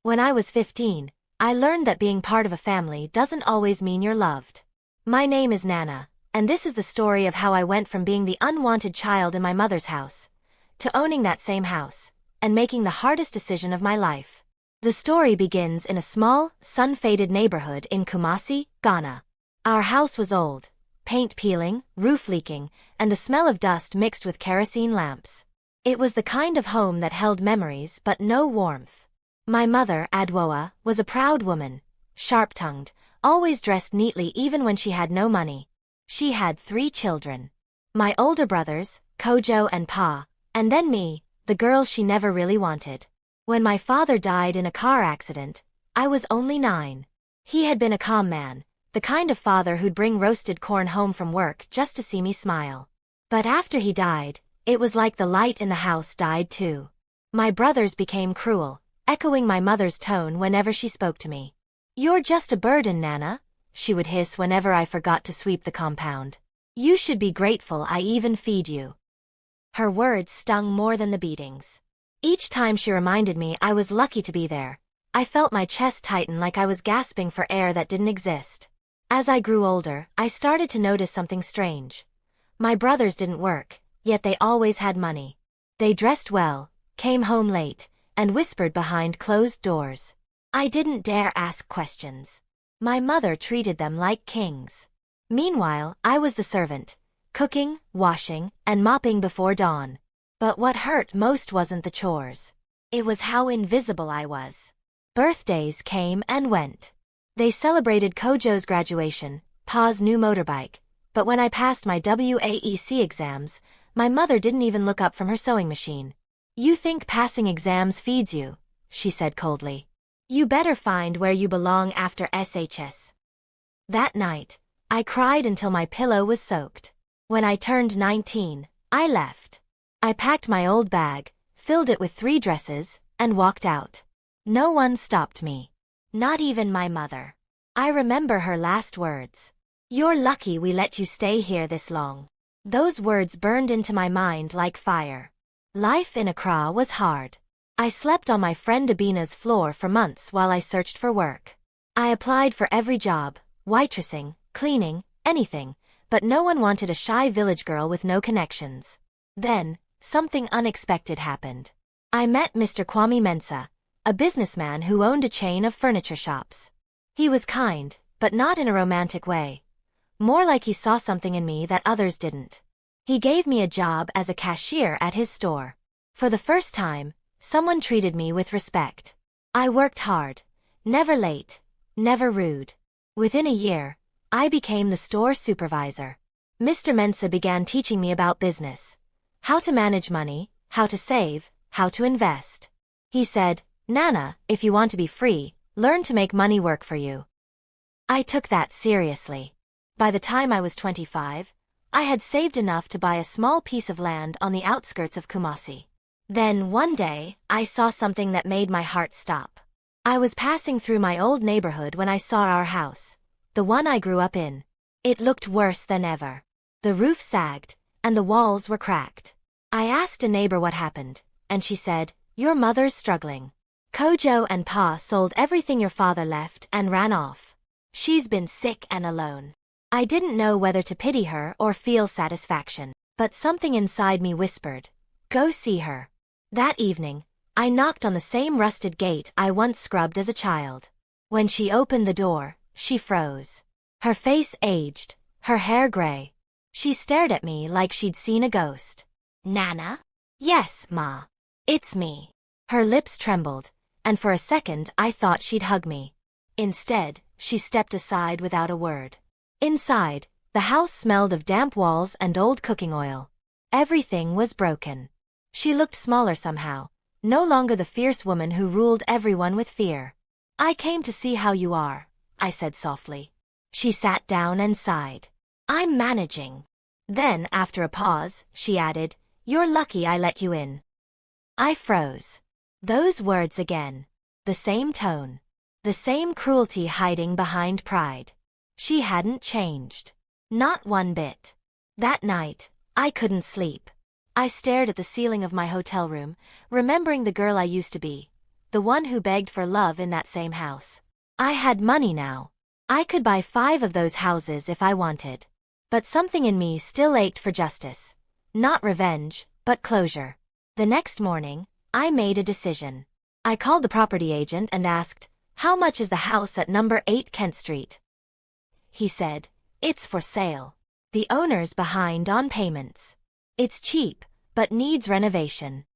When I was 15, I learned that being part of a family doesn't always mean you're loved. My name is Nana, and this is the story of how I went from being the unwanted child in my mother's house to owning that same house and making the hardest decision of my life. The story begins in a small, sun-faded neighborhood in Kumasi, Ghana. Our house was old, paint peeling, roof leaking, and the smell of dust mixed with kerosene lamps. It was the kind of home that held memories but no warmth. My mother, Adwoa, was a proud woman, sharp-tongued, always dressed neatly even when she had no money. She had 3 children. My older brothers, Kojo and Pa, and then me, the girl she never really wanted. When my father died in a car accident, I was only 9. He had been a calm man, the kind of father who'd bring roasted corn home from work just to see me smile. But after he died, it was like the light in the house died too. My brothers became cruel, echoing my mother's tone whenever she spoke to me. "You're just a burden, Nana," she would hiss whenever I forgot to sweep the compound. "You should be grateful I even feed you." Her words stung more than the beatings. Each time she reminded me I was lucky to be there, I felt my chest tighten like I was gasping for air that didn't exist. As I grew older, I started to notice something strange. My brothers didn't work, yet they always had money. They dressed well, came home late, and whispered behind closed doors. I didn't dare ask questions. My mother treated them like kings. Meanwhile, I was the servant, cooking, washing, and mopping before dawn. But what hurt most wasn't the chores. It was how invisible I was. Birthdays came and went. They celebrated Kojo's graduation, Pa's new motorbike, but when I passed my WAEC exams, my mother didn't even look up from her sewing machine. "You think passing exams feeds you," she said coldly. "You better find where you belong after SHS." That night, I cried until my pillow was soaked. When I turned 19, I left. I packed my old bag, filled it with 3 dresses, and walked out. No one stopped me. Not even my mother. I remember her last words. "You're lucky we let you stay here this long." Those words burned into my mind like fire. Life in Accra was hard. I slept on my friend Abina's floor for months while I searched for work. I applied for every job, waitressing, cleaning, anything, but no one wanted a shy village girl with no connections. Then, something unexpected happened. I met Mr. Kwame Mensah, a businessman who owned a chain of furniture shops. He was kind, but not in a romantic way. More like he saw something in me that others didn't. He gave me a job as a cashier at his store. For the first time, someone treated me with respect. I worked hard, never late, never rude. Within a year, I became the store supervisor. Mr. Mensah began teaching me about business. How to manage money, how to save, how to invest. He said, "Nana, if you want to be free, learn to make money work for you." I took that seriously. By the time I was 25, I had saved enough to buy a small piece of land on the outskirts of Kumasi. Then, one day, I saw something that made my heart stop. I was passing through my old neighborhood when I saw our house, the one I grew up in. It looked worse than ever. The roof sagged, and the walls were cracked. I asked a neighbor what happened, and she said, "Your mother's struggling. Kojo and Pa sold everything your father left and ran off. She's been sick and alone." I didn't know whether to pity her or feel satisfaction, but something inside me whispered, "Go see her." That evening, I knocked on the same rusted gate I once scrubbed as a child. When she opened the door, she froze. Her face aged, her hair gray. She stared at me like she'd seen a ghost. "Nana?" "Yes, Ma. It's me." Her lips trembled, and for a second I thought she'd hug me. Instead, she stepped aside without a word. Inside, the house smelled of damp walls and old cooking oil. Everything was broken. She looked smaller somehow, no longer the fierce woman who ruled everyone with fear. "I came to see how you are," I said softly. She sat down and sighed. "I'm managing." Then, after a pause, she added, "You're lucky I let you in." I froze. Those words again. The same tone. The same cruelty hiding behind pride. She hadn't changed. Not one bit. That night, I couldn't sleep. I stared at the ceiling of my hotel room, remembering the girl I used to be. the one who begged for love in that same house. I had money now. I could buy 5 of those houses if I wanted. But something in me still ached for justice. Not revenge, but closure. The next morning, I made a decision. I called the property agent and asked, "How much is the house at number 8 Kent Street?" He said, "It's for sale. The owner's behind on payments. It's cheap, but needs renovation."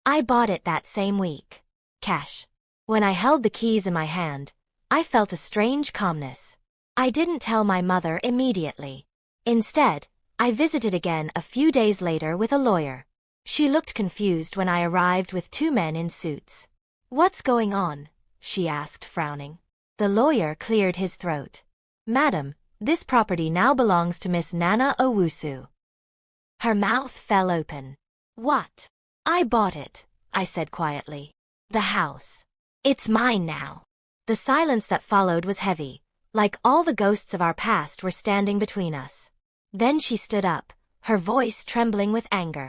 I bought it that same week. Cash. When I held the keys in my hand, I felt a strange calmness. I didn't tell my mother immediately. Instead, I visited again a few days later with a lawyer. She looked confused when I arrived with 2 men in suits. "What's going on?" she asked, frowning. The lawyer cleared his throat. "Madam, this property now belongs to Miss Nana Owusu." Her mouth fell open. "What?" "I bought it," I said quietly. "The house. It's mine now." The silence that followed was heavy, like all the ghosts of our past were standing between us. Then she stood up, her voice trembling with anger.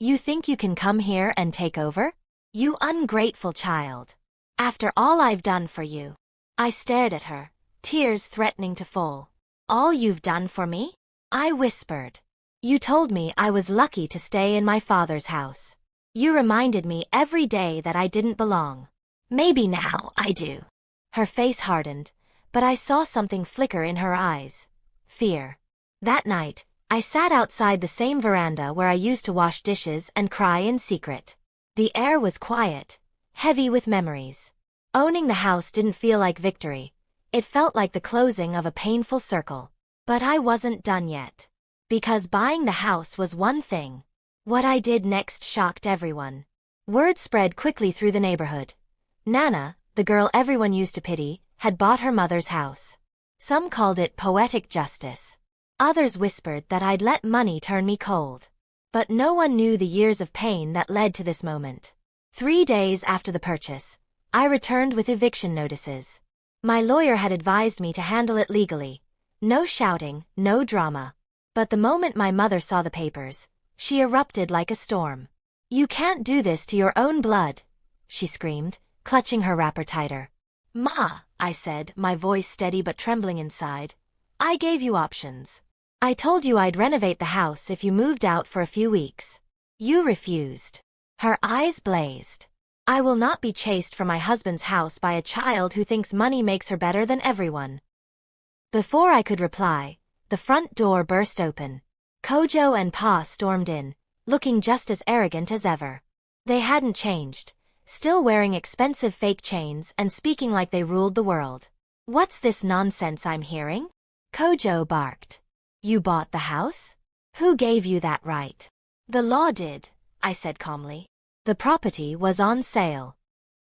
"You think you can come here and take over? You ungrateful child. After all I've done for you." I stared at her, tears threatening to fall. "All you've done for me?" I whispered. "You told me I was lucky to stay in my father's house. You reminded me every day that I didn't belong. Maybe now I do." Her face hardened, but I saw something flicker in her eyes. Fear. That night, I sat outside the same veranda where I used to wash dishes and cry in secret. The air was quiet, heavy with memories. Owning the house didn't feel like victory. It felt like the closing of a painful circle. But I wasn't done yet. Because buying the house was one thing. What I did next shocked everyone. Word spread quickly through the neighborhood. Nana, the girl everyone used to pity, had bought her mother's house. Some called it poetic justice. Others whispered that I'd let money turn me cold. But no one knew the years of pain that led to this moment. 3 days after the purchase, I returned with eviction notices. My lawyer had advised me to handle it legally. No shouting, no drama. But the moment my mother saw the papers, she erupted like a storm. "You can't do this to your own blood," she screamed, clutching her wrapper tighter. "Ma," I said, my voice steady but trembling inside. "I gave you options. I told you I'd renovate the house if you moved out for a few weeks. You refused." Her eyes blazed. "I will not be chased from my husband's house by a child who thinks money makes her better than everyone." Before I could reply, the front door burst open. Kojo and Pa stormed in, looking just as arrogant as ever. They hadn't changed, still wearing expensive fake chains and speaking like they ruled the world. "What's this nonsense I'm hearing?" Kojo barked. "You bought the house? Who gave you that right?" "The law did," I said calmly. "The property was on sale.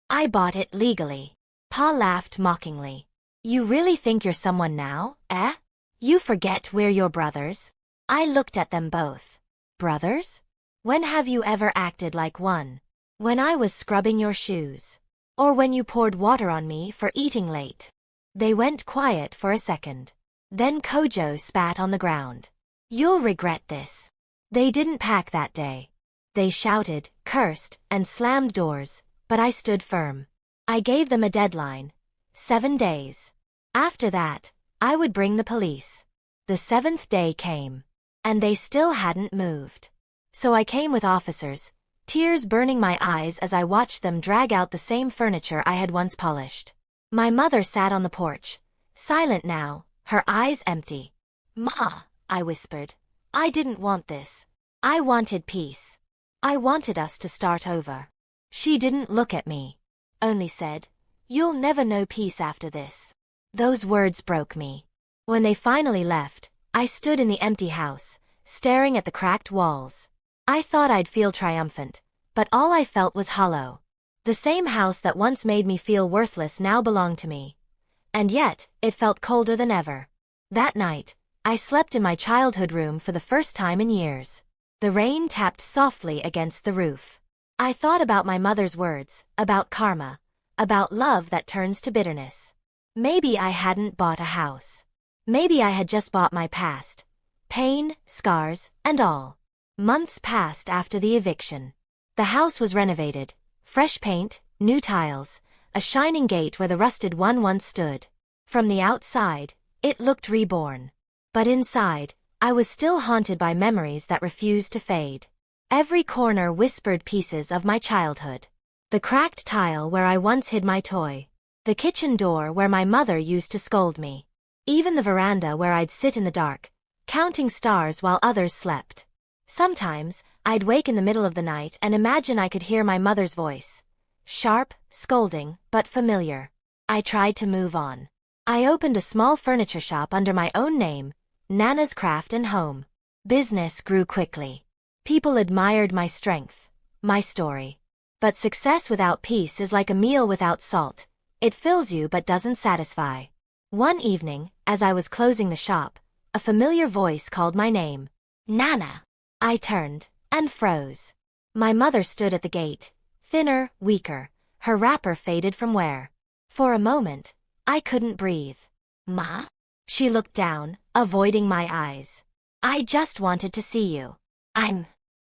I bought it legally." Pa laughed mockingly. "You really think you're someone now, eh? You forget we're your brothers." I looked at them both. "Brothers? When have you ever acted like one? When I was scrubbing your shoes? Or when you poured water on me for eating late?" They went quiet for a second. Then Kojo spat on the ground. "You'll regret this." They didn't pack that day. They shouted, cursed, and slammed doors, but I stood firm. I gave them a deadline. 7 days. After that, I would bring the police. The 7th day came. And they still hadn't moved. So I came with officers, tears burning my eyes as I watched them drag out the same furniture I had once polished. My mother sat on the porch, silent now, her eyes empty. "Ma," I whispered, "I didn't want this. I wanted peace. I wanted us to start over." She didn't look at me, only said, "You'll never know peace after this." Those words broke me. When they finally left, I stood in the empty house, staring at the cracked walls. I thought I'd feel triumphant, but all I felt was hollow. The same house that once made me feel worthless now belonged to me. And yet, it felt colder than ever. That night, I slept in my childhood room for the first time in years. The rain tapped softly against the roof. I thought about my mother's words, about karma, about love that turns to bitterness. Maybe I hadn't bought a house. Maybe I had just bought my past. Pain, scars, and all. Months passed after the eviction. The house was renovated. Fresh paint, new tiles, a shining gate where the rusted one once stood. From the outside, it looked reborn. But inside, I was still haunted by memories that refused to fade. Every corner whispered pieces of my childhood. The cracked tile where I once hid my toy. The kitchen door where my mother used to scold me. Even the veranda where I'd sit in the dark, counting stars while others slept. Sometimes, I'd wake in the middle of the night and imagine I could hear my mother's voice. Sharp, scolding, but familiar. I tried to move on. I opened a small furniture shop under my own name, Nana's Craft and Home. Business grew quickly. People admired my strength, my story. But success without peace is like a meal without salt. It fills you but doesn't satisfy. One evening, as I was closing the shop, a familiar voice called my name. Nana. I turned, and froze. My mother stood at the gate, thinner, weaker, her wrapper faded from wear. For a moment, I couldn't breathe. Ma? She looked down, avoiding my eyes. I just wanted to see you.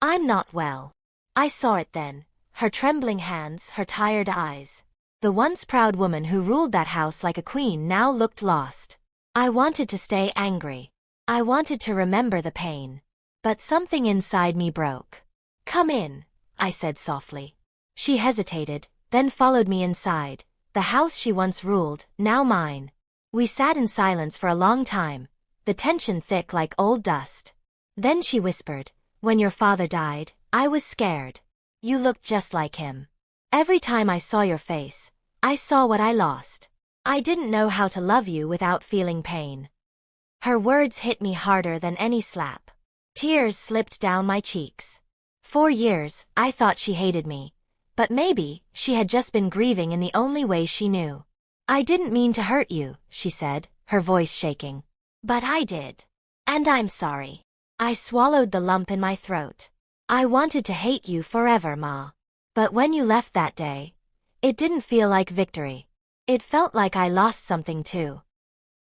I'm not well. I saw it then, her trembling hands, her tired eyes. The once proud woman who ruled that house like a queen now looked lost. I wanted to stay angry. I wanted to remember the pain. But something inside me broke. Come in, I said softly. She hesitated, then followed me inside, the house she once ruled, now mine. We sat in silence for a long time, the tension thick like old dust. Then she whispered, when your father died, I was scared. You looked just like him. Every time I saw your face, I saw what I lost. I didn't know how to love you without feeling pain. Her words hit me harder than any slap. Tears slipped down my cheeks. For years, I thought she hated me. But maybe, she had just been grieving in the only way she knew. I didn't mean to hurt you, she said, her voice shaking. But I did. And I'm sorry. I swallowed the lump in my throat. I wanted to hate you forever, Ma. But when you left that day, it didn't feel like victory. It felt like I lost something too.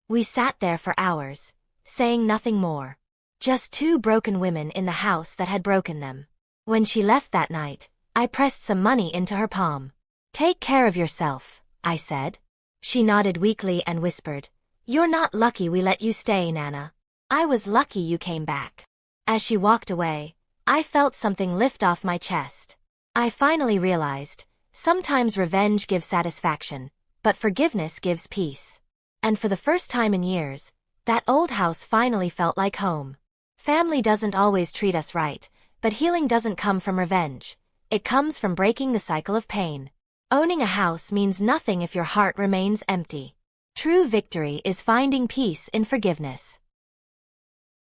We sat there for hours, saying nothing more. Just two broken women in the house that had broken them. When she left that night, I pressed some money into her palm. Take care of yourself, I said. She nodded weakly and whispered, You're not lucky we let you stay, Nana. I was lucky you came back. As she walked away, I felt something lift off my chest. I finally realized, sometimes revenge gives satisfaction, but forgiveness gives peace. And for the first time in years, that old house finally felt like home. Family doesn't always treat us right, but healing doesn't come from revenge. It comes from breaking the cycle of pain. Owning a house means nothing if your heart remains empty. True victory is finding peace in forgiveness.